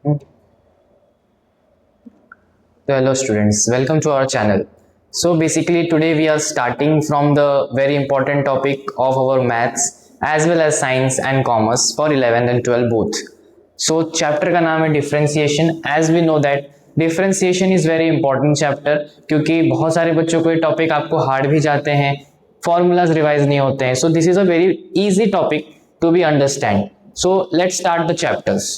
So hello students, welcome to our channel. So basically today we are starting from the very important topic of our maths as well as science and commerce for 11th and 12th both. So chapter का नाम है differentiation. As we know that differentiation is very important chapter क्योंकि बहुत सारे बच्चों को ये topic आपको हार्ड भी जाते हैं, फॉर्मूलाज रिवाइज नहीं होते हैं. So this is a very easy topic to be understand. So let's start the chapters.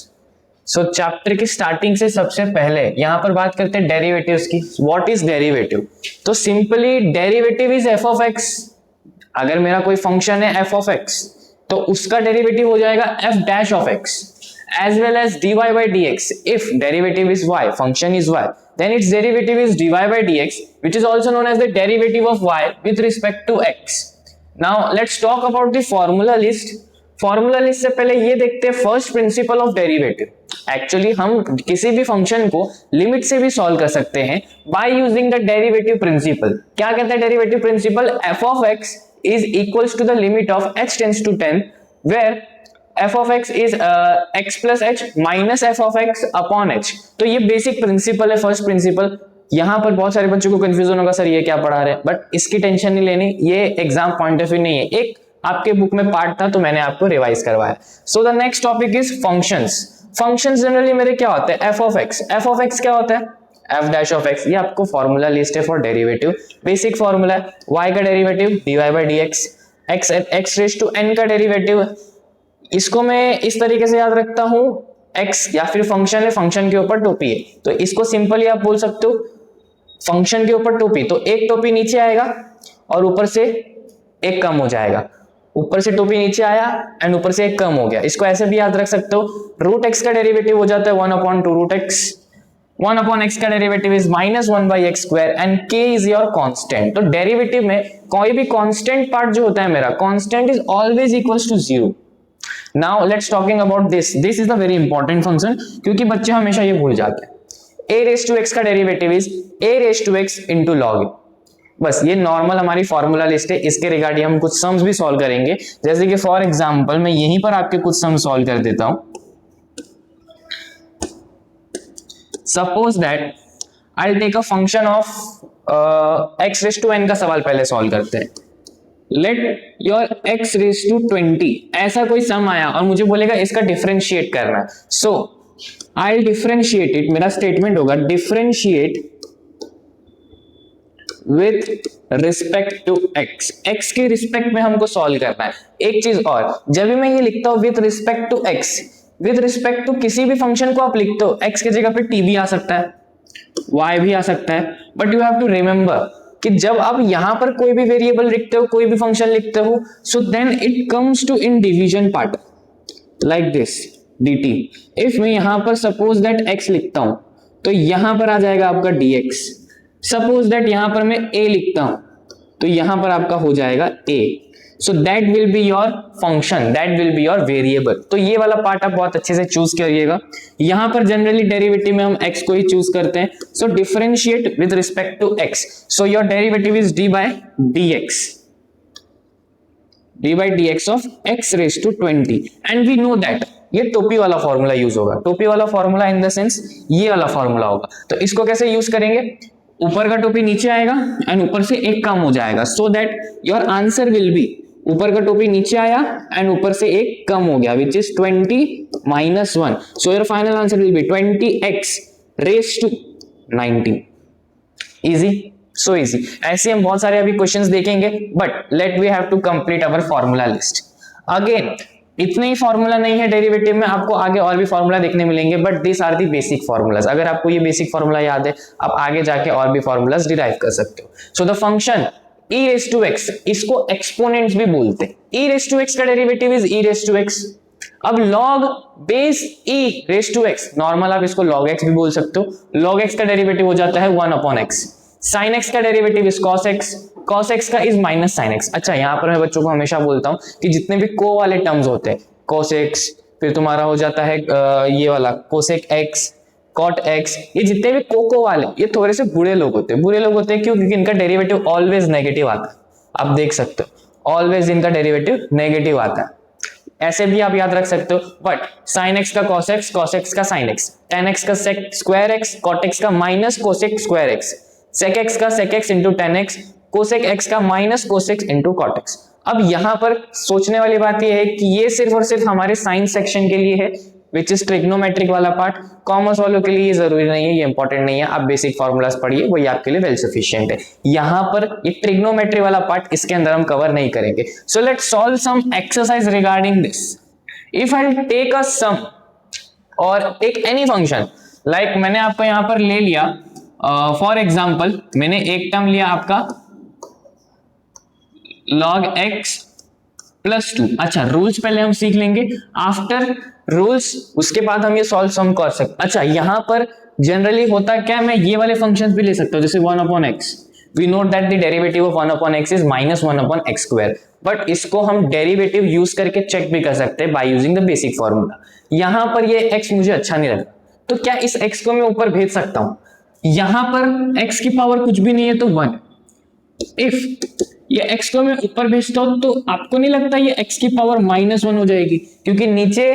So chapter की स्टार्टिंग से सबसे पहले यहां पर बात करते हैं डेरिवेटिव्स की. What is derivative? तो simply derivative is f of x. अगर मेरा कोई फंक्शन है एफ ऑफ एक्स तो उसका डेरिवेटिव हो जाएगा f dash of x as well as dy by dx. If derivative is y, function is y, then its derivative is dy by dx, which is also known as the derivative of y with respect to x. Now let's talk about the formula list. Formula list से पहले ये देखते हैं first principle of derivative. Actually हम किसी भी function को limit से भी सॉल्व कर सकते हैं by using the derivative principle. क्या कहता है derivative principle? F of x is equals to the limit of h tends to 10 where f of x is x plus h minus f of x upon h. तो ये basic principle है, first principle. यहां पर बहुत सारे बच्चों को confusion होगा, सर ये क्या पढ़ा रहे हैं, बट इसकी टेंशन नहीं लेनी, ये एग्जाम पॉइंट ऑफ व्यू नहीं है, एक आपके बुक में पार्ट था तो मैंने आपको रिवाइज करवाया. So the next topic is functions. Functions generally मेरे क्या होते हैं? F of x. F of x क्या होता है? F dash of x. ये आपको फॉर्मूला लिस्ट है फॉर डेरिवेटिव. बेसिक फॉर्मूला है y का derivative dy by dx, x raise to n का डेरिवेटिव. इसको मैं इस तरीके से याद रखता हूं, x या फिर फंक्शन है, फंक्शन के ऊपर टोपी है, तो इसको सिंपली आप बोल सकते हो फंक्शन के ऊपर टोपी. तो एक टोपी नीचे आएगा और ऊपर से एक कम हो जाएगा. ऊपर से टोपी नीचे आया एंड ऊपर से एक कम हो गया. इसको ऐसे भी याद रख सकते हो, रूट एक्स का डेरिवेटिव हो जाता है 1/2 रूट एक्स. 1/x का derivative is -1/x square and k is your constant. तो डेरिवेटिव में कोई भी कांस्टेंट पार्ट जो होता है मेरा, constant is always equals to 0. Now let's talking about this. This is the very important function क्योंकि बच्चे हमेशा ये भूल जाते हैं. a रेज टू x का derivative is a raise to x into log. बस ये नॉर्मल हमारी फॉर्मूला लिस्ट है. इसके रिगार्डिंग हम कुछ सम्स भी सॉल्व करेंगे, जैसे कि फॉर एग्जांपल मैं यहीं पर आपके कुछ सम सॉल्व कर देता हूं. Suppose that I will take a function of x raise to n का सवाल पहले सॉल्व करते हैं. Let your x raise to 20 ऐसा कोई सम आया और मुझे बोलेगा इसका डिफरेंशिएट करना है. So I will differentiate it. मेरा स्टेटमेंट होगा differentiate with respect to x. x के रिस्पेक्ट में हमको सॉल्व करना है. एक चीज और, जब भी मैं ये लिखता हूं with respect to x, with respect to किसी भी फंक्शन को आप लिखते हो, x की जगह पे t भी आ सकता है, y भी आ सकता है, but you have to remember कि जब आप यहां पर कोई भी वेरिएबल लिखते हो, कोई भी फंक्शन लिखते हो, so then it comes to in division part like this dt. If मैं यहां पर सपोज दैट x लिखता हूं तो यहां पर आ जाएगा आपका dx. सपोज दैट यहां पर मैं a लिखता हूं तो यहां पर आपका हो जाएगा a. So that will be your function, that will be your variable. तो ये वाला पार्ट आप बहुत अच्छे से चूज करिएगा. यहां पर जनरली डेरिवेटिव में हम x को ही चूज करते हैं. So differentiate with respect to x. So your derivative is d by dx, d by dx of x raised to 20 and we know that ये टोपी वाला फॉर्मूला यूज होगा. टोपी वाला फॉर्मूला इन द सेंस ये वाला फॉर्मूला होगा. तो इसको कैसे यूज करेंगे? ऊपर का टोपी नीचे आएगा एंड ऊपर से एक कम हो जाएगा. So that your answer will B, ऊपर का टोपी नीचे आया एंड ऊपर से एक कम हो गया which is 20 - 1. So your final answer will be 20x raise to 90. Easy, so easy. ऐसे हम बहुत सारे अभी क्वेश्चंस देखेंगे, but let we have to complete our formula list. Again इतने ही फॉर्मूला नहीं है डेरिवेटिव में, आपको आगे और भी फॉर्मूला देखने मिलेंगे, but this are the basic formulas. अगर आपको ये बेसिक फॉर्मूला याद है, आप आगे जाके और भी फॉर्मूलाज डिराइव कर सकते हो. So the function e raise to x, इसको एक्सपोनेंट्स भी बोलते हैं. e रेज टू x का derivative is e raise to x. अब log base e raise to x, normal आप इसको log x भी बोल सकते हो. log x का डेरिवेटिव हो जाता है 1/x. sin x का derivative is cos x. cos x का इज माइनस sin x. अच्छा, यहां पर मैं बच्चों को हमेशा बोलता हूं कि जितने भी को वाले टर्म्स होते हैं, cos x, फिर तुम्हारा हो जाता है ये वाला cosec x, cot x, ये जितने भी को वाले, ये थोड़े से बुरे लोग होते हैं. बुरे लोग होते हैं क्यों? क्योंकि इनका डेरिवेटिव ऑलवेज नेगेटिव आता है. आप देख सकते हो ऑलवेज इनका डेरिवेटिव नेगेटिव आता है. ऐसे भी आप याद रख सकते हो, बट sin x का cos x, cos x का sin x, tan x का sec square x, cot x का minus cosec square x, sec x का sec x into tan x, cosec x का minus cos x into cot x। अब यहां पर सोचने वाली बात यह है कि ये सिर्फ और सिर्फ हमारे साइंस सेक्शन के लिए है, विच इज ट्रिग्नोमेट्रिक वाला पार्ट। कॉमर्स वालों के लिए ये जरूरी नहीं है, ये इंपॉर्टेंट नहीं है, आप बेसिक फॉर्मूलाज पढ़िए, वही आपके लिए वेल सफिशिएंट है। यहां पर ये ट्रिग्नोमेट्री वाला पार्ट इसके अंदर हम कवर नहीं करेंगे। So let's solve some exercise regarding this. If I take a sum और टेक एनी फंक्शन, लाइक मैंने आपको यहां पर ले लिया फॉर एग्जाम्पल, मैंने एक टर्म लिया आपका log x प्लस 2। अच्छा, रूल्स पहले हम सीख लेंगे, आफ्टर रूल्स उसके बाद हम ये सॉल्व सम कर सकते। अच्छा, यहां पर जनरली होता क्या, मैं ये वाले फंक्शंस भी ले सकता हूं, जैसे 1/x। We note that the derivative of 1/x is -1/x², but इसको हम डेरिवेटिव यूज करके चेक भी कर सकते हैं by using the basic formula. यहां पर ये x मुझे अच्छा नहीं लगा, तो क्या इस x को मैं ऊपर भेज सकता हूं? यहां पर x की पावर कुछ भी नहीं है तो 1। इफ ये x को मैं ऊपर भेजता हूं तो आपको नहीं लगता ये x की पावर -1 हो जाएगी, क्योंकि नीचे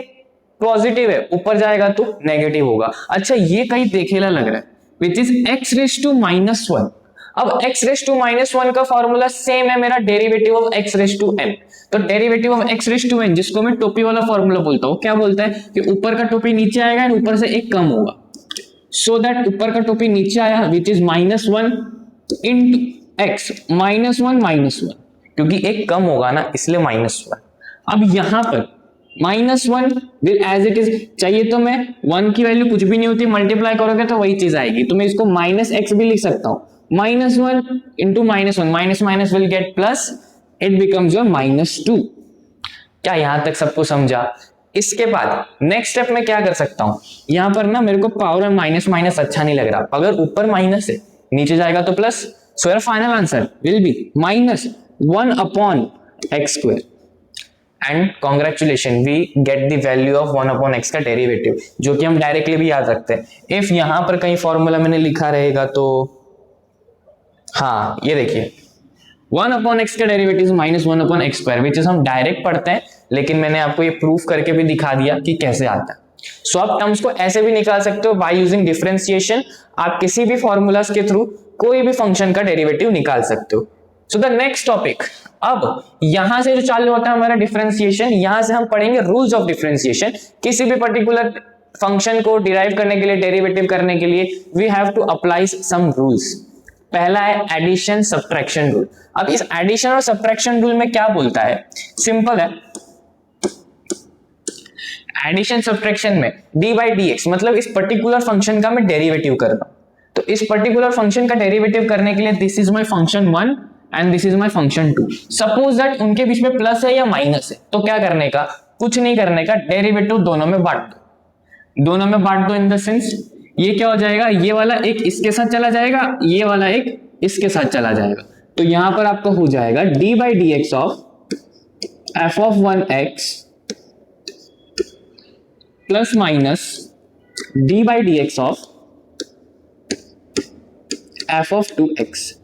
पॉजिटिव है, ऊपर जाएगा तो नेगेटिव होगा। अच्छा, ये कहीं देखेला लग रहा है, विच इज x⁻⁻1। अब x⁻⁻1 का फॉर्मूला सेम है मेरा डेरिवेटिव ऑफ x⁻n। तो डेरिवेटिव ऑफ x⁻n, जिसको मैं टोपी वाला फॉर्मूला बोलता हूं, क्या बोलता है कि ऊपर का टोपी नीचे आएगा और ऊपर से एक कम होगा, सो दैट ऊपर का टोपी नीचे आया, विच इज -1 इंटू x, -1, क्योंकि एक कम होगा ना, इसलिए -1। अब यहां पर -1 विल एज इट इज चाहिए, तो मैं 1 की वैल्यू कुछ भी नहीं होती, मल्टीप्लाई करोगे तो वही चीज आएगी, तो मैं इसको -x भी लिख सकता हूं। -1 into -1, minus minus will get plus, it becomes your -2। क्या यहां तक सबको समझा? इसके बाद नेक्स्ट स्टेप में क्या कर सकता हूं, यहां पर ना मेरे को पावर में माइनस माइनस अच्छा नहीं लग रहा, अगर ऊपर माइनस है नीचे जाएगा तो plus, so your final answer will be -1/x²। and congratulations, we get the value of 1/x का डेरिवेटिव, जो कि हम डायरेक्टली भी याद रखते हैं। इफ यहां पर कहीं फॉर्मूला मैंने लिखा रहेगा तो हाँ, ये देखिए 1/x का डेरिवेटिव -1/x², विच इज हम डायरेक्ट पढ़ते हैं, लेकिन मैंने आपको ये प्रूफ करके भी दिखा दिया कि कैसे आता है। सो आप टर्म्स को ऐसे भी निकाल सकते हो बाय यूजिंग डिफरेंशिएशन। आप किसी भी फॉर्मूलाज के थ्रू कोई भी फंक्शन का डेरिवेटिव निकाल सकते हो। सो द नेक्स्ट टॉपिक, अब यहां से जो चालू होता है हमारा डिफरेंशिएशन, यहां से हम पढ़ेंगे रूल्स ऑफ डिफरेंशिएशन। किसी भी पर्टिकुलर फंक्शन को डिराइव करने के लिए, डेरिवेटिव करने के लिए, we have to apply some rules. पहला है एडिशन सब्ट्रैक्शन रूल। अब इस एडिशन और सब्ट्रैक्शन रूल में क्या बोलता है, सिंपल है। एडिशन सब्ट्रैक्शन में d/dx, मतलब इस पर्टिकुलर फंक्शन का मैं डेरिवेटिव कर रहा हूं, तो इस पर्टिकुलर फंक्शन का डेरिवेटिव करने के लिए this is my function 1 and this is my function 2। Suppose that उनके बीच में प्लस है या माइनस है, तो क्या करने का, कुछ नहीं करने का, डेरिवेटिव दोनों में बांट दो। दोनों में बांट दो इन द सेंस, ये क्या हो जाएगा, ये वाला एक इसके साथ चला जाएगा, ये वाला एक इसके साथ चला जाएगा, तो यहां पर आपका हो जाएगा d/dx of f(1x) plus minus d/dx of f(2x)।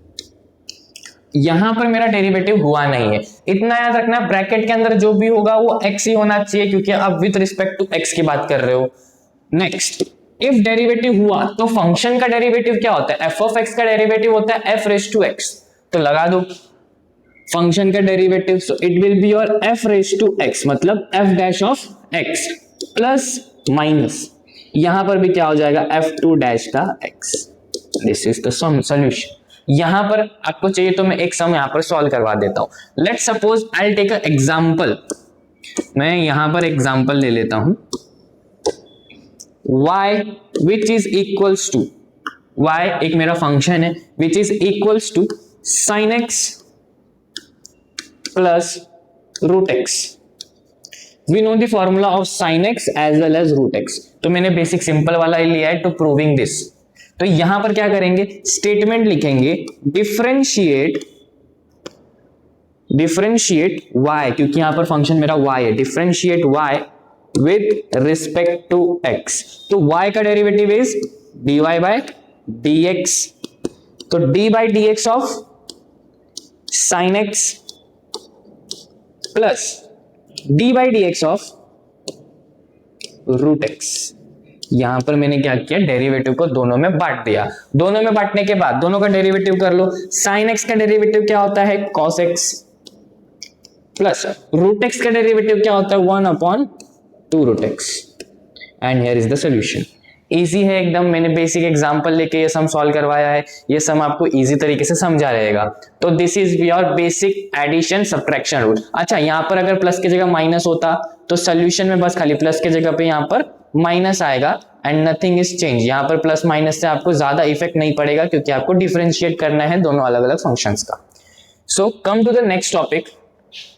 यहां पर मेरा डेरिवेटिव हुआ नहीं है, इतना याद रखना, ब्रैकेट के अंदर जो भी होगा वो x ही होना चाहिए, क्योंकि आप विद रिस्पेक्ट टू x की बात कर रहे हो। नेक्स्ट, इफ डेरिवेटिव हुआ तो फंक्शन का डेरिवेटिव क्या होता है, f(x) का डेरिवेटिव होता है f(x), तो लगा दो फंक्शन का derivative, so it will be your f(x), मतलब f' of x plus minus, यहां पर भी क्या हो जाएगा, f2' का x। This is the solution. यहां पर आपको चाहिए तो मैं एक सम यहां पर सॉल्व करवा देता हूं। Let's suppose I will take a example, मैं यहां पर एग्जांपल ले लेता हूं, y which is equals to, y एक मेरा फंक्शन है which is equals to sin x plus root x। We know the formula of sin x as well as root x, तो मैंने बेसिक सिंपल वाला ही लिया है टू प्रूविंग दिस। तो यहां पर क्या करेंगे, स्टेटमेंट लिखेंगे डिफरेंशिएट y, क्योंकि यहां पर फंक्शन मेरा y है, differentiate y with respect to x, तो y का डेरिवेटिव इज dy/dx, तो d/dx of sin x plus d by d x of root x. यहां पर मैंने क्या किया, डेरिवेटिव को दोनों में बांट दिया। दोनों में बांटने के बाद दोनों का डेरिवेटिव कर लो। साइन एक्स का डेरिवेटिव क्या होता है, cos x, plus root x का डेरिवेटिव क्या होता है, 1/2 root x. And here is the solution. Easy है एकदम, मैंने बेसिक एग्जांपल लेके ये सम सॉल्व करवाया है, ये सम आपको इजी तरीके से समझा रहेगा। तो this is your basic addition subtraction rule. अच्छा, यहाँ पर अगर प्लस की जगह माइनस होता तो सोल्यूशन में बस खाली प्लस की जगह पे यहाँ पर माइनस आएगा एंड नथिंग इज चेंज। यहाँ पर प्लस माइनस से आपको ज्यादा इफेक्ट नहीं पड़ेगा क्योंकि आपको डिफरेंशिएट करना है दोनों अलग अलग फंक्शंस का। So come to the next topic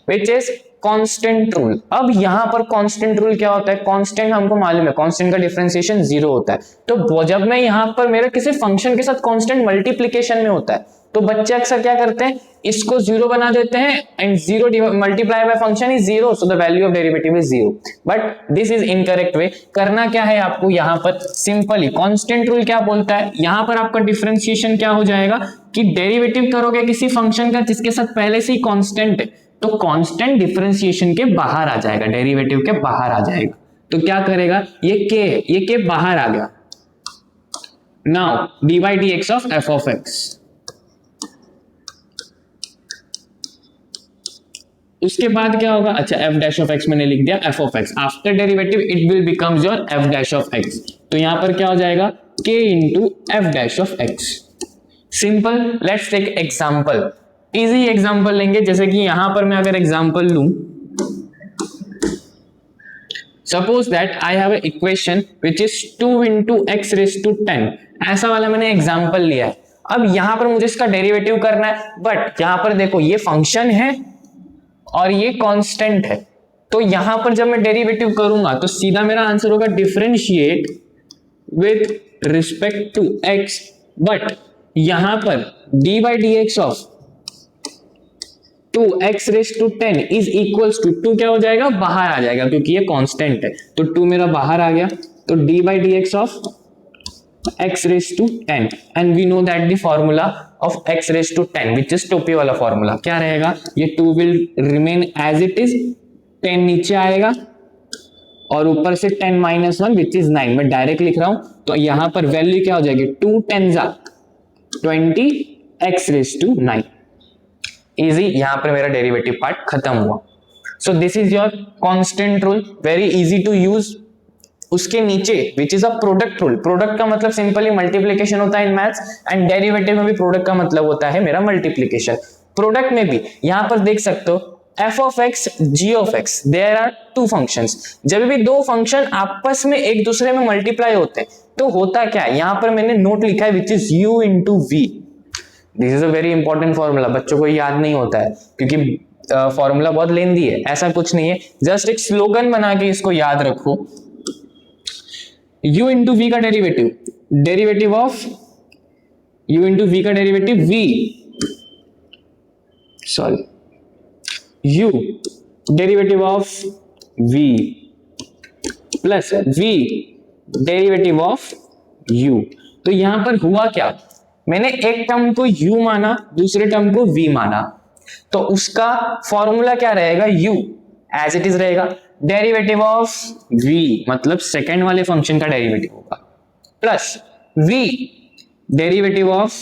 which is constant rule. अब यहां पर कांस्टेंट रूल क्या होता है, कांस्टेंट हमको मालूम है कांस्टेंट का डिफरेंशिएशन 0 होता है। तो जब मैं यहां पर मेरा किसी फंक्शन के साथ कांस्टेंट मल्टीप्लिकेशन में होता है तो बच्चे अक्सर क्या करते हैं, इसको 0 बना देते हैं and 0 multiply by function is 0, so the value of derivative is 0। But this is incorrect way. करना क्या है आपको, यहां पर सिंपली कांस्टेंट रूल क्या बोलता है, यहां पर आपका डिफरेंशिएशन क्या हो जाएगा कि डेरिवेटिव करोगे किसी फंक्शन का जिसके साथ पहले से ही कांस्टेंट है, तो कांस्टेंट डिफरेंशिएशन के बाहर आ जाएगा, डेरिवेटिव के बाहर आ जाएगा। तो क्या करेगा, ये के है, ये के बाहर आ गया। Now D by d x of F of x, उसके बाद क्या होगा, अच्छा एफ डैश ऑफ एक्स मैंने लिख दिया, f of x after derivative it will becomes your f dash of x. तो यहां पर क्या हो जाएगा, k into f dash of x. Simple, let's take example, easy example लेंगे। जैसे कि यहां पर मैं अगर एग्जांपल लूं, suppose that I have a equation which is 2 into x raise to 10, ऐसा वाला मैंने एग्जांपल लिया है। अब यहां पर मुझे इसका डेरिवेटिव करना है, बट यहां पर देखो ये फंक्शन है और ये कांस्टेंट है, तो यहां पर जब मैं डेरिवेटिव करूंगा तो सीधा मेरा आंसर होगा differentiate with respect to x. But यहां पर d by d x of 2x raise to 10 is equals to 2 क्या हो जाएगा, बाहर आ जाएगा क्योंकि ये कांस्टेंट है, तो 2 मेरा बाहर आ गया। तो d by d x of x raise to 10 and we know that the formula of x raise to 10 which is टोपी वाला फॉर्मूला क्या रहेगा, ये 2 will remain as it is, 10 नीचे आएगा और ऊपर से 10 माइनस 1 विच इज 9। मैं डायरेक्ट लिख रहा हूं, तो यहां पर वैल्यू क्या हो जाएगी, 2 10 20 x रेज टू 9। इजी, यहां पर मेरा डेरिवेटिव पार्ट खत्म हुआ। So this is your constant rule, very easy to use. उसके नीचे which is a product rule, product का मतलब सिंपली मल्टीप्लिकेशन होता है इन मैथ्स, एंड डेरिवेटिव में भी प्रोडक्ट का मतलब होता है मेरा मल्टीप्लिकेशन। प्रोडक्ट में भी यहां पर देख सकते हो f of x, g of x, there are two functions। जब भी दो फंक्शन आपस में एक दूसरे में मल्टीप्लाई होते हैं तो होता क्या है, यहां पर मैंने नोट लिखा है which is u into v। This is a very important formula, बच्चों को याद नहीं होता है क्योंकि फॉर्मूला बहुत लेंदी है, ऐसा कुछ नहीं है, जस्ट एक स्लोगन बना के इसको याद रखो। u into v का derivative, derivative of u into v का derivative v, sorry u derivative of v plus v derivative of u। तो यहां पर हुआ क्या, मैंने एक टर्म को u माना, दूसरे टर्म को v माना, तो उसका फॉर्मूला क्या रहेगा, u एज इट इज रहेगा, डेरिवेटिव ऑफ v मतलब सेकेंड वाले फंक्शन का डेरिवेटिव होगा, plus v derivative of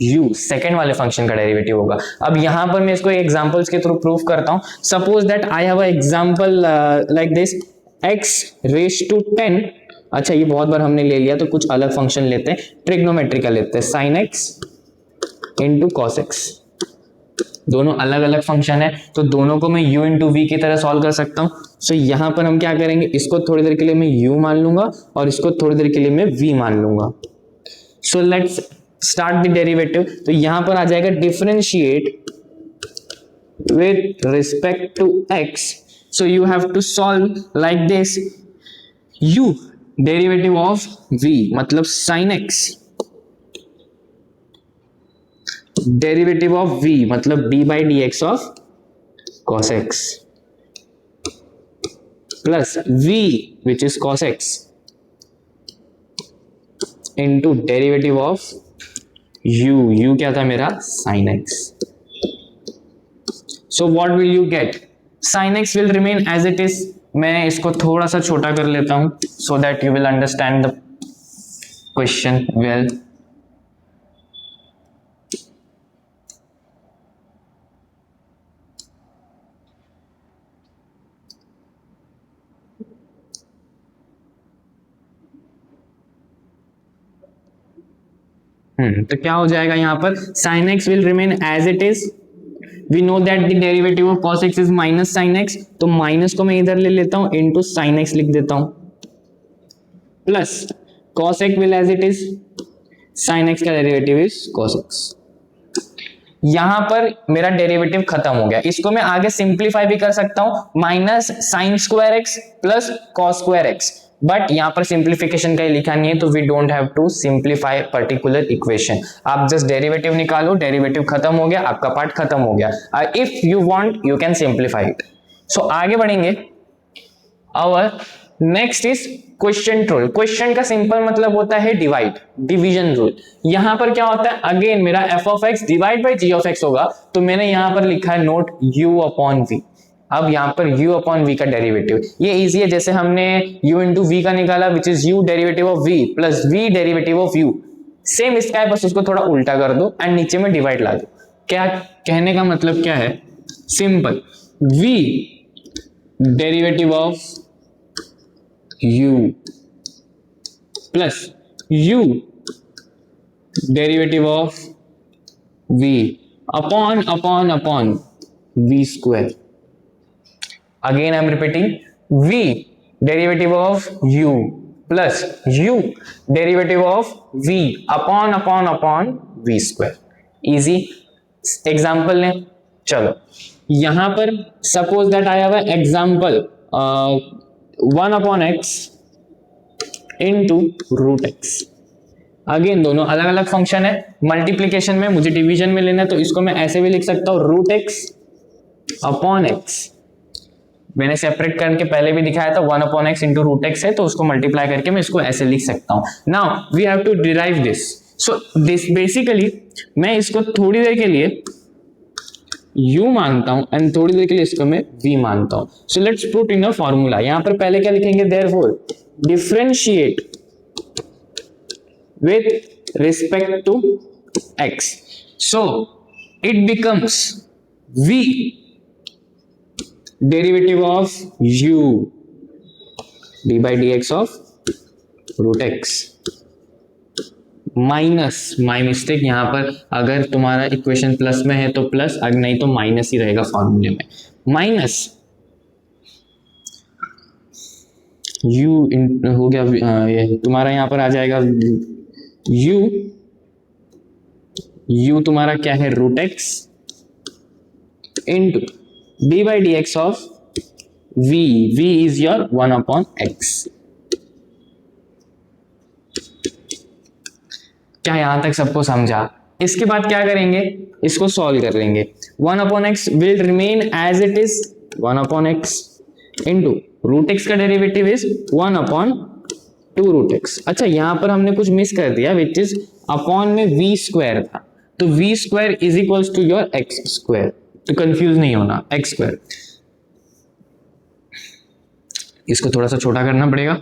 u second वाले फंक्शन का डेरिवेटिव होगा। अब यहां पर मैं इसको एग्जांपल्स के थ्रू प्रूफ करता हूं। Suppose that I have a example like this, x raise to 10। अच्छा, ये बहुत बार हमने ले लिया तो कुछ अलग फंक्शन लेते हैं, ट्रिग्नोमेट्रिकल लेते हैं, sin x into cos x। दोनों अलग अलग फंक्शन है तो दोनों को मैं u इंटू वी की तरह सॉल्व कर सकता हूं। सो यहां पर हम क्या करेंगे, इसको थोड़ी देर के लिए मैं u मान लूंगा और इसको थोड़ी देर के लिए मैं v मान लूंगा। So let's start the derivative. तो यहां पर आ जाएगा differentiate with respect to x। So you have to solve like this, u derivative of v मतलब sin x, derivative of v मतलब d by d x of cos x plus v which is cos x into derivative of u क्या था मेरा sin x। So what will you get, sine x will remain as it is. मैं इसको थोड़ा सा छोटा कर लेता हूं so that you will understand the question well. तो क्या हो जाएगा यहाँ पर, sine x will remain as it is. We know that the derivative of cos x is minus sine x, तो माइनस को मैं इधर ले लेता हूं, इनटू साइन एक्स लिख देता हूं, plus cos x will as it is, sine x का डेरिवेटिव इज cos x. यहां पर मेरा डेरिवेटिव खत्म हो गया. इसको मैं आगे सिंप्लीफाई भी कर सकता हूं, minus sine square x plus cos square x, but यहां पर सिंप्लीफिकेशन का ही लिखा नहीं है, तो we don't have to simplify particular equation. आप जस्ट डेरिवेटिव निकालो, डेरिवेटिव खत्म हो गया, आपका पार्ट खत्म हो गया. If you want you can simplify it. So आगे बढ़ेंगे. और next is quotient rule. Quotient का सिंपल मतलब होता है डिवाइड, डिवीजन रूल. यहां पर क्या होता है, अगेन मेरा f of x divide by g of x होगा, तो मैंने यहां पर लिखा है नोट u अपॉन v. अब यहां पर u अपॉन v का डेरिवेटिव ये इजी है, जैसे हमने u इंटू v का निकाला which is u derivative of v plus v derivative of u. Same इसका है, बस उसको थोड़ा उल्टा कर दो एंड नीचे में डिवाइड ला दो. क्या कहने का मतलब क्या है, simple, v derivative of u plus u derivative of v upon upon upon v square. Again I am repeating, v derivative of u plus u derivative of v upon upon upon v square. Easy. Example लें. चलो यहां पर suppose that आया हुआ example 1 upon x into root x. Again दोनों अलग अलग function है. मल्टीप्लीकेशन में मुझे डिवीजन में लेना है, तो इसको मैं ऐसे भी लिख सकता हूं, रूट एक्स अपॉन एक्स. मैंने सेपरेट करके पहले भी दिखाया था, 1 upon x into root x है, तो उसको मल्टीप्लाई करके मैं इसको ऐसे लिख सकता हूं. Now we have to derive this. So this basically मैं इसको थोड़ी देर के लिए u मानता हूं एंड थोड़ी देर के लिए इसको मैं v मानता हूं. So let's put in a formula. यहां पर पहले क्या लिखेंगे, therefore differentiate with respect to x. So it becomes v derivative of u d by dx of root x minus, my mistake, यहां पर अगर तुम्हारा इक्वेशन प्लस में है तो प्लस, अगर नहीं तो माइनस ही रहेगा फॉर्मूले में. माइनस u हो गया, ये तुम्हारा यहां पर आ जाएगा u तुम्हारा क्या है, root x into d by dx of v is your 1 upon x. क्या यहां तक सबको समझा? इसके बाद क्या करेंगे, इसको सॉल्व कर लेंगे. 1 upon x will remain as it is, 1 upon x into root x का derivative is 1 upon 2 root x. अच्छा यहां पर हमने कुछ मिस कर दिया विच इज अपॉन में v स्क्वायर था, तो v square is equals to your x square. तो कंफ्यूज नहीं होना, एक्स स्क्वायर. इसको थोड़ा सा छोटा करना पड़ेगा.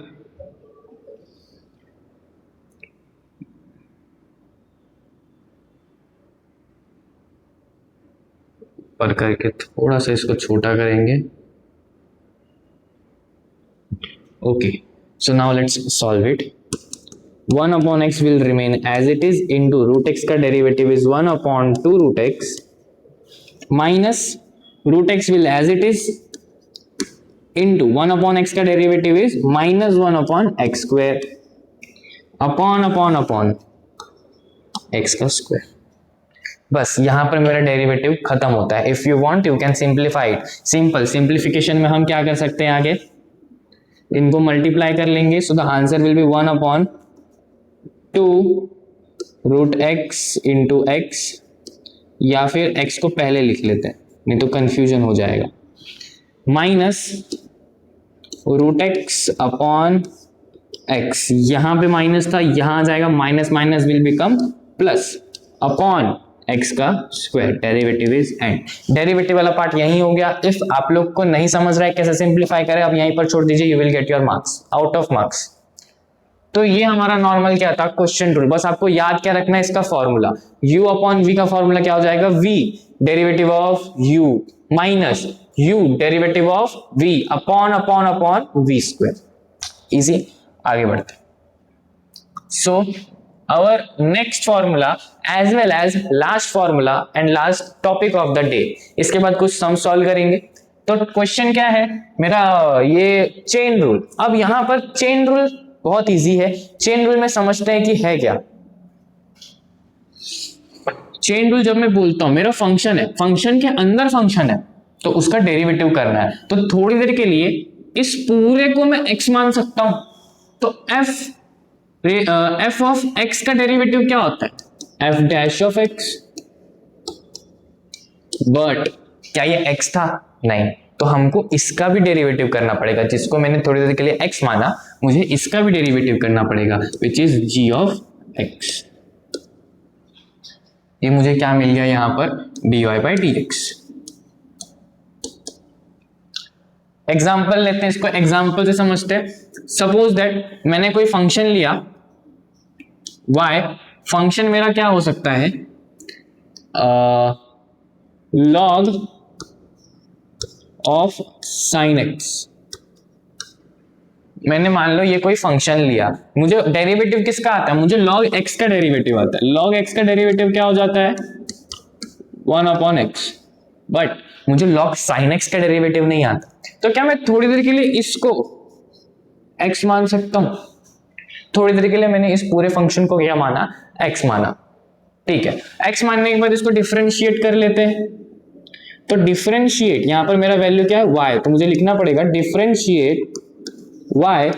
ऊपर करके थोड़ा सा इसको छोटा करेंगे. Okay, so now let's solve it. 1 upon x will remain as it is into root x का derivative is 1 upon 2 root x minus root x will as it is into 1 upon x का derivative is minus 1 upon x square upon upon upon x का square. बस यहां पर मेरा derivative खत्म होता है. If you want you can simplify it. Simple simplification में हम क्या कर सकते हैं, आगे इनको मल्टीप्लाई कर लेंगे. So the answer will be 1 upon 2 root x into x, या फिर x को पहले लिख लेते हैं नहीं तो कंफ्यूजन हो जाएगा, minus root x upon x. यहां पे माइनस था, यहां आ जाएगा minus, minus will become plus upon x का स्क्वायर, डेरिवेटिव इज एंड। डेरिवेटिव वाला पार्ट यही हो गया। इफ आप लोग को नहीं समझ रहा है कैसे सिंप्लीफाई करें, आप यहीं पर छोड़ दीजिए, you will get your marks, out of marks. तो ये हमारा नॉर्मल क्या था, क्वेश्चन रूल। बस आपको याद क्या रखना है इसका फॉर्मूला, u अपॉन v का फॉर्मूला क्या हो जाएगा, v derivative of u minus u derivative of v upon upon upon v square. Easy, आगे बढ़ते। So our next formula as well as last formula and last topic of the day, इसके बाद कुछ sum solve करेंगे। तो question क्या है मेरा, ये चेन रूल। अब यहां पर चेन रूल बहुत इजी है। चेन रूल में समझते हैं कि है क्या। चेन रूल जब मैं बोलता हूं, मेरा फंक्शन है, फंक्शन के अंदर फंक्शन है, तो उसका डेरिवेटिव करना है। तो थोड़ी देर के लिए इस पूरे को मैं x मान सकता हूं। तो f ऑफ x का डेरिवेटिव क्या होता है, f dash of x। But क्या ये x था, नहीं, तो हमको इसका भी डेरिवेटिव करना पड़ेगा। जिसको मैंने थोड़ी देर के लिए x माना, मुझे इसका भी डेरिवेटिव करना पड़ेगा, which is g of x। ये मुझे क्या मिल गया यहां पर, dy बाई dx। एग्जाम्पल लेते हैं, इसको एग्जाम्पल से समझते हैं। सपोज दैट मैंने कोई फंक्शन लिया y, फंक्शन मेरा क्या हो सकता है, log ऑफ साइन x। मैंने मान लो ये कोई फंक्शन लिया, मुझे डेरिवेटिव किसका आता है, मुझे log x का डेरिवेटिव आता है। log x का डेरिवेटिव क्या हो जाता है, 1 अपॉन x। बट मुझे log sin x का डेरिवेटिव नहीं आता। तो क्या मैं थोड़ी देर के लिए इसको x मान सकता हूं, थोड़ी देर के लिए मैंने इस पूरे फंक्शन को क्या माना, x माना, ठीक है। x मानने के बाद इसको डिफरेंशिएट कर लेते हैं। तो डिफरेंशिएट, यहां पर मेरा वैल्यू क्या है, y, तो मुझे लिखना पड़ेगा differentiate y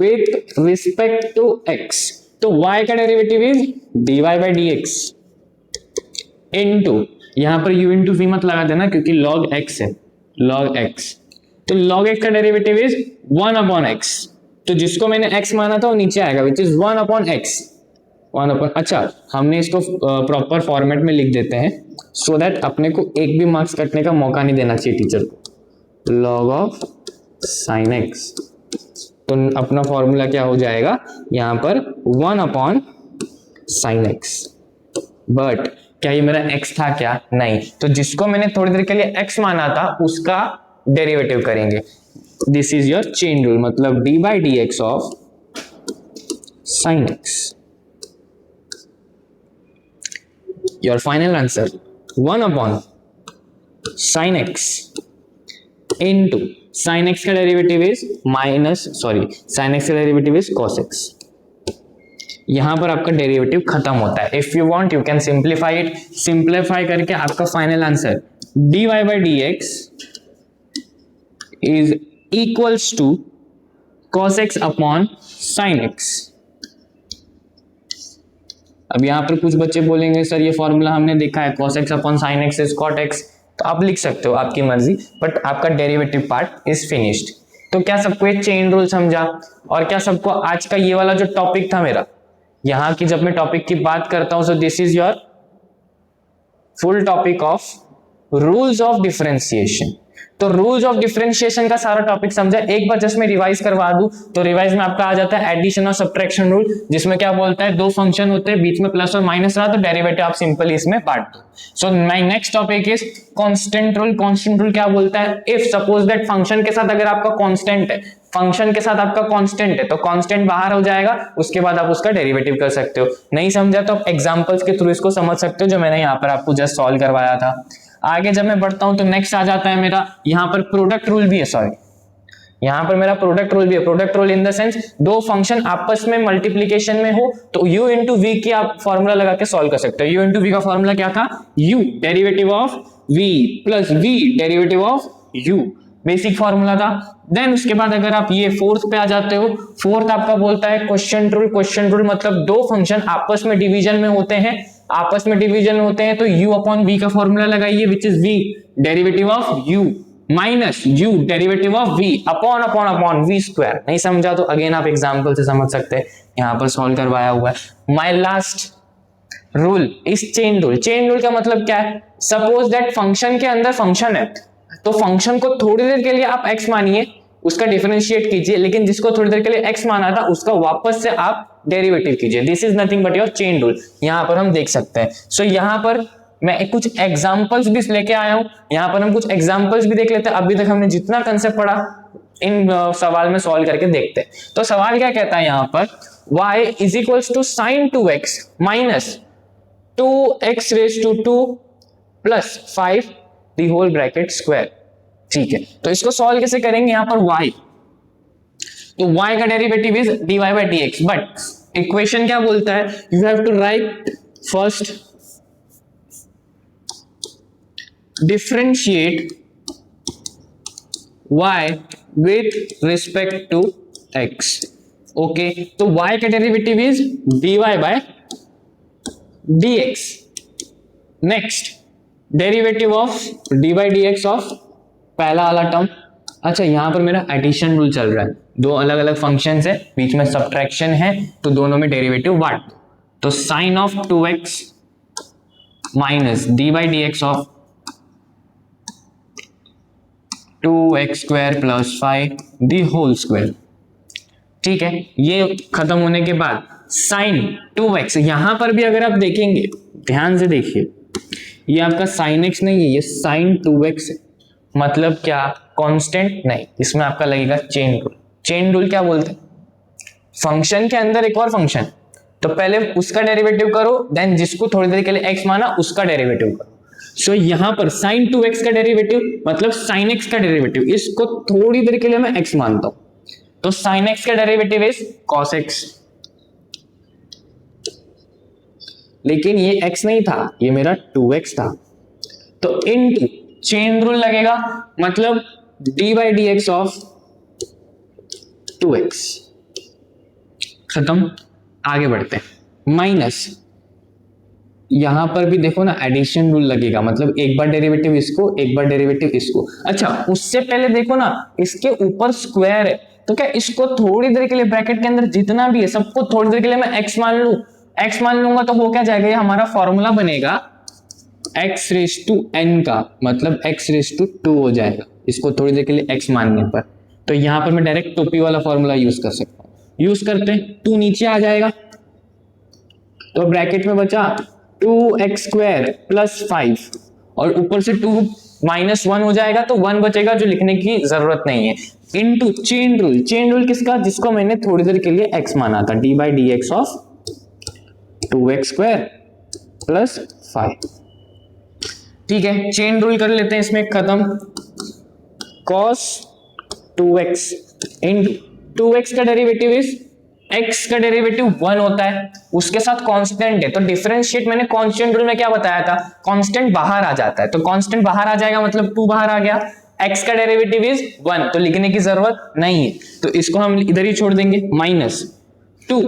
with respect to x। तो y का derivative is dy by dx into, यहां पर u इंटू v मत लगा देना क्योंकि log x है, log x। तो log x का डेरिवेटिव इज 1 अपॉन x। तो जिसको मैंने x माना था वो नीचे आएगा, which is 1 upon x, 1 upon. अच्छा, हमने इसको प्रॉपर फॉर्मेट में लिख देते हैं सो दैट अपने को एक भी मार्क्स कटने का मौका नहीं देना चाहिए टीचर को। log ऑफ साइन x, तो अपना फॉर्मूला क्या हो जाएगा यहां पर 1 अपॉन साइन x। बट क्या ये मेरा x था क्या, नहीं, तो जिसको मैंने थोड़ी देर के लिए x माना था उसका डेरिवेटिव करेंगे। This is your chain rule, मतलब d by dx of sine x। Your final answer 1 upon sine x into sine x का डेरिवेटिव इज साइन x का डेरिवेटिव इज cos x। यहां पर आपका डेरिवेटिव खत्म होता है। If you want you can simplify it, simplify करके आपका final answer dy by dx is equals to cos x upon sine x। अब यहां पर कुछ बच्चे बोलेंगे सर ये फॉर्मूला हमने देखा है, cos x upon sine x is cot x, तो आप लिख सकते हो, आपकी मर्जी, बट आपका डेरिवेटिव पार्ट इज फिनिश्ड। तो क्या सबको ये चेन रूल समझा, और क्या सबको आज का ये वाला जो टॉपिक था मेरा, यहां की जब मैं टॉपिक की बात करता हूं, सो this is your full topic of rules of differentiation. तो रूल्स ऑफ डिफरेंशिएशन का सारा टॉपिक समझा। एक बार जस्ट मैं रिवाइज करवा दूं तो रिवाइज में आपका आ जाता है एडिशन और सब्ट्रैक्शन रूल, जिसमें क्या बोलता है, दो फंक्शन होते हैं, बीच में प्लस और माइनस रहा तो डेरिवेटिव आप सिंपली इसमें बांट दो। So my next topic is constant rule. Constant rule क्या बोलता है, इफ सपोज दैट फंक्शन के साथ अगर आपका कांस्टेंट है, फंक्शन के साथ आपका कांस्टेंट है, तो कांस्टेंट बाहर हो जाएगा, उसके बाद आप उसका डेरिवेटिव कर सकते हो। नहीं समझा तो आप एग्जांपल्स के थ्रू इसको समझ सकते हो, जो मैंने यहाँ पर आपको जस्ट सॉल्व करवाया था। आगे जब मैं बढ़ता हूं तो नेक्स्ट आ जाता है मेरा यहाँ पर प्रोडक्ट रूल भी है, यहाँ पर मेरा प्रोडक्ट रूल भी है। Product rule in the sense दो फंक्शन आपस में मल्टीप्लीकेशन में हो तो u इंटू वी की आप फॉर्मूला लगा के सॉल्व कर सकते हो। u इंटू वी का फॉर्मूला क्या था, u derivative of v plus v derivative of u, basic formula था। देन उसके बाद अगर आप ये फोर्थ पे आ जाते हो, फोर्थ आपका बोलता है क्वेश्चन रूल। क्वेश्चन रूल मतलब दो फंक्शन आपस में डिवीजन में होते हैं, आपस में डिवीजन में होते हैं तो u अपॉन v का फॉर्मूला लगाइए, which is v derivative of u minus u derivative of v upon upon upon v square. नहीं समझा तो अगेन आप एग्जांपल से समझ सकते हैं, यहां पर सॉल्व करवाया हुआ है। माय लास्ट रूल इस चेन रूल। चेन रूल का मतलब क्या है? सपोज दैट फंक्शन के अंदर फंक्शन है, तो फंक्शन को थोड़ी देर के लिए आप x मानिए, उसका डिफरेंशिएट कीजिए, लेकिन जिसको थोड़ी देर के लिए x माना था उसका वापस से आप डेरिवेटिव कीजिए। This is nothing but your chain rule. यहां पर हम देख सकते हैं। सो यहां पर मैं कुछ एग्जांपल्स भी लेके आया हूं, यहां पर हम कुछ एग्जांपल्स भी देख लेते हैं। अभी तक हमने जितना कंसेप्ट पढ़ा इन सवाल में सॉल्व करके देखते हैं। तो सवाल क्या कहता है यहां पर, y is equals to sine 2x minus 2x raise to 2 plus 5 the whole bracket square. ठीक है, तो इसको सॉल्व कैसे करेंगे? यहां पर y, तो y का derivative is dy by dx, but equation क्या बोलता है? You have to write first differentiate y with respect to x। Okay, तो y का derivative is dy by dx। Next derivative of dy by dx of पहला वाला term. अच्छा, यहां पर मेरा एडिशन रूल चल रहा है, दो अलग अलग फंक्शंस है, बीच में सब्ट्रैक्शन है, तो दोनों में डेरिवेटिव व्हाट, तो sine of 2x minus d by d x of 2x square plus 5 the whole square. ठीक है, ये खत्म होने के बाद साइन 2x, यहां पर भी अगर आप देखेंगे, ध्यान से देखिए, ये आपका साइन x नहीं है, ये साइन 2x है। मतलब क्या? कांस्टेंट नहीं, इसमें आपका लगेगा चेन रूल। चेन रूल क्या बोलते हैं? फंक्शन के अंदर एक और फंक्शन, तो पहले उसका डेरिवेटिव करो, देन जिसको थोड़ी देर के लिए x माना उसका डेरिवेटिव करो। सो यहां पर sin 2x का डेरिवेटिव मतलब sin x का डेरिवेटिव, इसको थोड़ी देर के लिए मैं x मानता हूं, तो sin x का डेरिवेटिव इज cos x। लेकिन ये x नहीं था, ये मेरा 2x था, तो इनटू चेन रूल लगेगा, मतलब d by d x of 2x। खत्म, आगे बढ़ते हैं। माइनस यहां पर भी देखो ना, एडिशन रूल लगेगा, मतलब एक बार डेरिवेटिव इसको, एक बार डेरिवेटिव इसको। अच्छा, उससे पहले देखो ना, इसके ऊपर स्क्वायर है, तो क्या इसको थोड़ी देर के लिए ब्रैकेट के अंदर जितना भी है सबको थोड़ी देर के लिए मैं x मान लूं, x मान लूंगा तो वो क्या जाएगा, ये हमारा फॉर्मूला बनेगा x रेस टू n का, मतलब x रेस टू 2 हो जाएगा इसको थोड़ी देर के लिए x मानने पर। तो यहां पर मैं डायरेक्ट टोपी वाला फॉर्मूला यूज कर सकता हूं, यूज करते हैं, 2 नीचे आ जाएगा, तो ब्रैकेट में बचा 2x स्क्वायर प्लस 5 और ऊपर से 2 माइनस 1 हो जाएगा, तो 1 बचेगा जो लिखने की जरूरत नहीं है, into chain rule. Chain rule किसका? जिसको मैंने थोड़ी देर के लिए x माना था, d by d x of 2x square plus 5। ठीक है, चेन रूल कर लेते हैं इसमें खत्म, cos 2x इंटू 2x का डेरिवेटिव इज x का डेरिवेटिव 1 होता है, उसके साथ कांस्टेंट है, तो डिफरेंशिएट मैंने कांस्टेंट रूल में क्या बताया था, कांस्टेंट बाहर आ जाता है, तो कांस्टेंट बाहर आ जाएगा मतलब 2 बाहर आ गया, x का डेरिवेटिव इज 1, तो लिखने की जरूरत नहीं है, तो इसको हम इधर ही छोड़ देंगे, माइनस 2।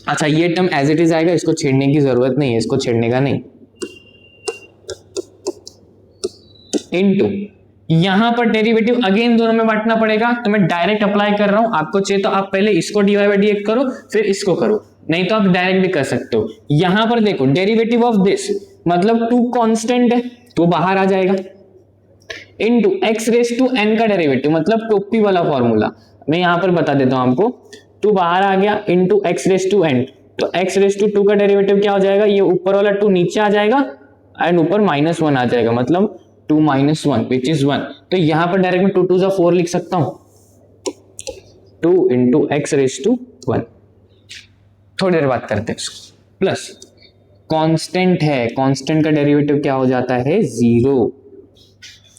अच्छा, ये टर्म एज इट इज आएगा, इसको छेड़ने की जरूरत नहीं है, इसको छेड़ने का नहीं, इनटू यहां पर डेरिवेटिव अगेन दोनों में बांटना पड़ेगा, तो मैं डायरेक्ट अप्लाई कर रहा हूं, आपको चाहिए तो आप पहले इसको dy बाई dx करो, फिर इसको करो, नहीं तो आप डायरेक्ट भी कर सकते हो। यहां पर देखो डेरिवेटिव ऑफ दिस मतलब 2 कांस्टेंट है तो बाहर आ जाएगा, into x raise to n का डेरिवेटिव मतलब टोपी वाला फॉर्मूला, मैं यहां पर बता देता हूं आपको, 2 बाहर आ गया into x raise to n, तो x रेस टू 2 का डेरिवेटिव क्या हो जाएगा, ये ऊपर वाला 2 नीचे आ जाएगा एंड ऊपर -1 आ जाएगा, मतलब 2 minus 1 which is 1, तो यहां पर डायरेक्ट मैं 2 2 4 लिख सकता हूं, 2 into x raised to 1। थोड़ी देर बात करते हैं इसको, प्लस कांस्टेंट है, कांस्टेंट का डेरिवेटिव क्या हो जाता है, 0,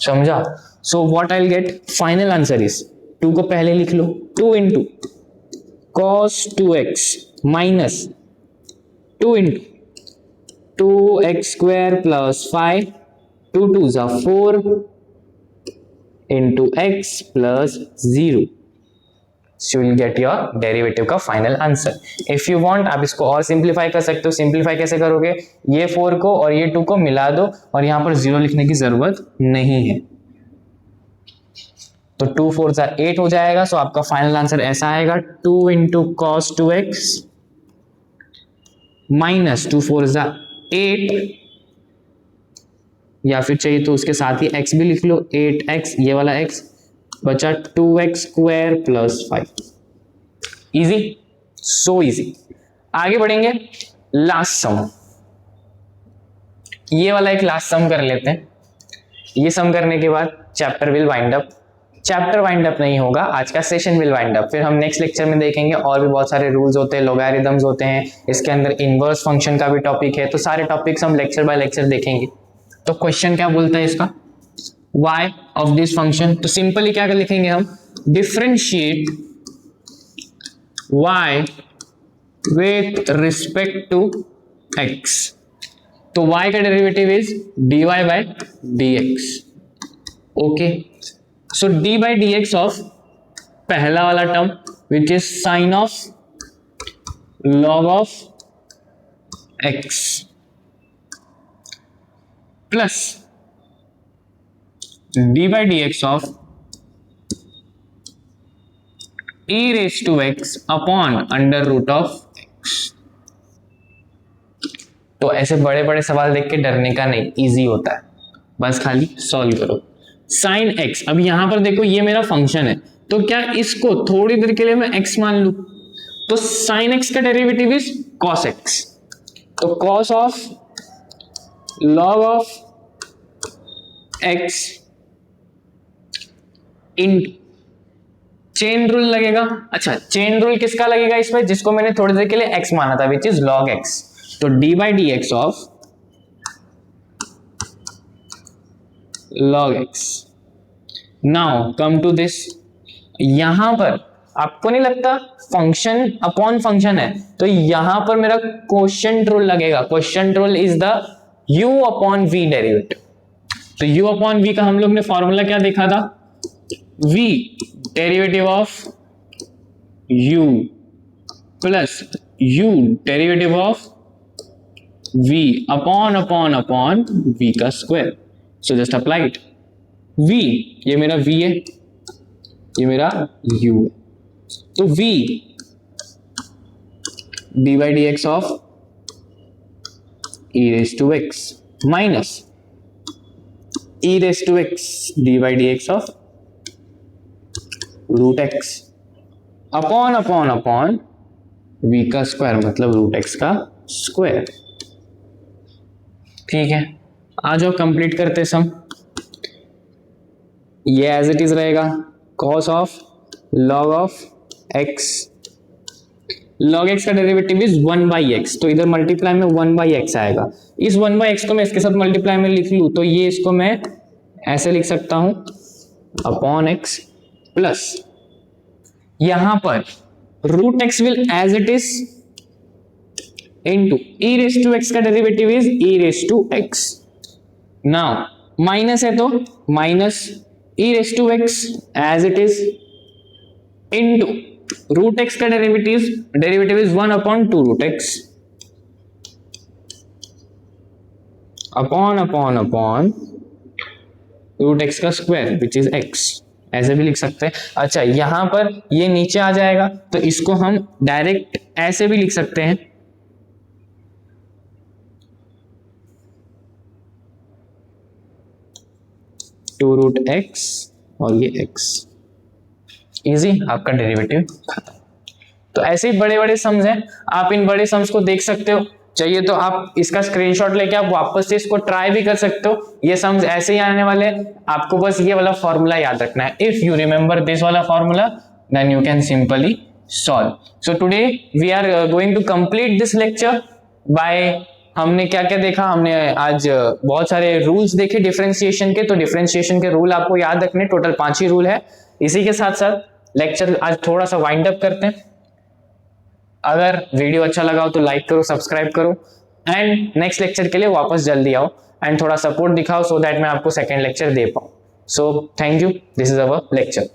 समझा। So what I will get, final answer is 2 को पहले लिख लो, 2 into cos 2x minus 2 into 2x square plus 5, 2 2s are 4 into x plus 0, so you will get your derivative का final answer। if you want आप इसको और simplify कर सकते हो, सिंप्लीफाई कैसे करोगे, ये 4 को और ये 2 को मिला दो और यहां पर 0 लिखने की जरूरत नहीं है, तो 2 4s are 8 हो जाएगा, सो आपका फाइनल आंसर ऐसा आएगा, 2 into cos 2x माइनस 2 4 = 8, या फिर चाहिए तो उसके साथ ही x भी लिख लो, 8x, ये वाला x बचा 2x² + 5। Easy, so easy. आगे बढ़ेंगे, लास्ट सम, ये वाला एक लास्ट सम कर लेते हैं। ये सम करने के बाद chapter will wind up. Chapter wind up नहीं होगा, आज का सेशन विल वाइंड अप। फिर हम नेक्स्ट लेक्चर में देखेंगे और भी बहुत सारे रूल्स होते हैं, लॉगरिथम्स होते हैं, इसके अंदर इनवर्स फंक्शन का भी टॉपिक है। तो सारे टॉपिक्स हम लेक्चर बाय लेक्चर देखेंगे। तो क्वेश्चन क्या बोलता है इसका, y ऑफ दिस फंक्शन। तो सिंपली क्या लिखेंगे हम, differentiate y with respect to x। तो y का derivative is dy by dx। ओके, सो dy by dx ऑफ पहला वाला term which is sine of log of x plus dy by dx of e raised to x upon under root of x। तो ऐसे बड़े बड़े सवाल देख के डरने का नहीं, इजी होता है, बस खाली सॉल्व करो। साइन x, अब यहां पर देखो ये मेरा फंक्शन है, तो क्या इसको थोड़ी देर के लिए मैं x मान लू, तो साइन x का डेरिवेटिव इज cos x। तो cos of log of x in chain rule लगेगा। अच्छा, चेन रूल किसका लगेगा इसमें, जिसको मैंने थोड़ी देर के लिए x माना था, विच इज log x। तो d by dx of log x। Now come to this, यहां पर आपको नहीं लगता फंक्शन अपॉन फंक्शन है, तो यहां पर मेरा क्वोशिएंट रूल लगेगा। Quotient rule is the u upon v derivative. तो u अपॉन v का हम लोग ने फॉर्मूला क्या देखा था, v derivative of u plus u derivative of v upon upon upon v का square. So just apply it. v, ये मेरा v है, ये मेरा u है, तो v dy by dx of e raised to x minus e raised to x dy by dx of root x upon upon upon v का square, मतलब root x का स्क्वायर। ठीक है, आ जाओ कंप्लीट करते सम। ये एज इट इज रहेगा, cos of log of x। log x का डेरिवेटिव इज 1/x, तो इधर मल्टीप्लाई में 1/x आएगा। इस 1/x को मैं इसके साथ मल्टीप्लाई में लिख लूं, तो ये इसको मैं ऐसे लिख सकता हूं अपॉन x प्लस यहां पर root x will as it is into e raised to x का derivative is e raised to x। Now minus है तो minus e raised to x as it is into root x का derivative is 1 upon 2 root x upon upon upon root x का square which is x। ऐसे भी लिख सकते हैं। अच्छा, यहां पर ये नीचे आ जाएगा, तो इसको हम डायरेक्ट ऐसे भी लिख सकते हैं, 2 रूट x और ये x। इजी, आपका डेरिवेटिव खत्म। तो ऐसे ही बड़े बड़े सम्स हैं, आप इन बड़े सम्स को देख सकते हो। चाहिए तो आप इसका स्क्रीनशॉट लेके आप वापस से इसको ट्राई भी कर सकते हो। ये सम्स ऐसे ही आने वाले हैं, आपको बस ये वाला फॉर्मूला याद रखना है। इफ यू रिमेंबर दिस वाला formula then you can simply solve. So today we are going to complete this lecture by, हमने क्या क्या देखा, हमने आज बहुत सारे रूल्स देखे डिफरेंशिएशन के। तो डिफरेंशिएशन के रूल आपको याद रखने, टोटल 5 ही रूल है। इसी के साथ साथ लेक्चर आज थोड़ा सा वाइंड अप करते हैं। अगर वीडियो अच्छा लगा हो तो लाइक करो, सब्सक्राइब करो एंड नेक्स्ट लेक्चर के लिए वापस जल्दी आओ एंड थोड़ा सपोर्ट दिखाओ सो दैट मैं आपको सेकेंड लेक्चर दे पाऊँ। So thank you, this is our lecture.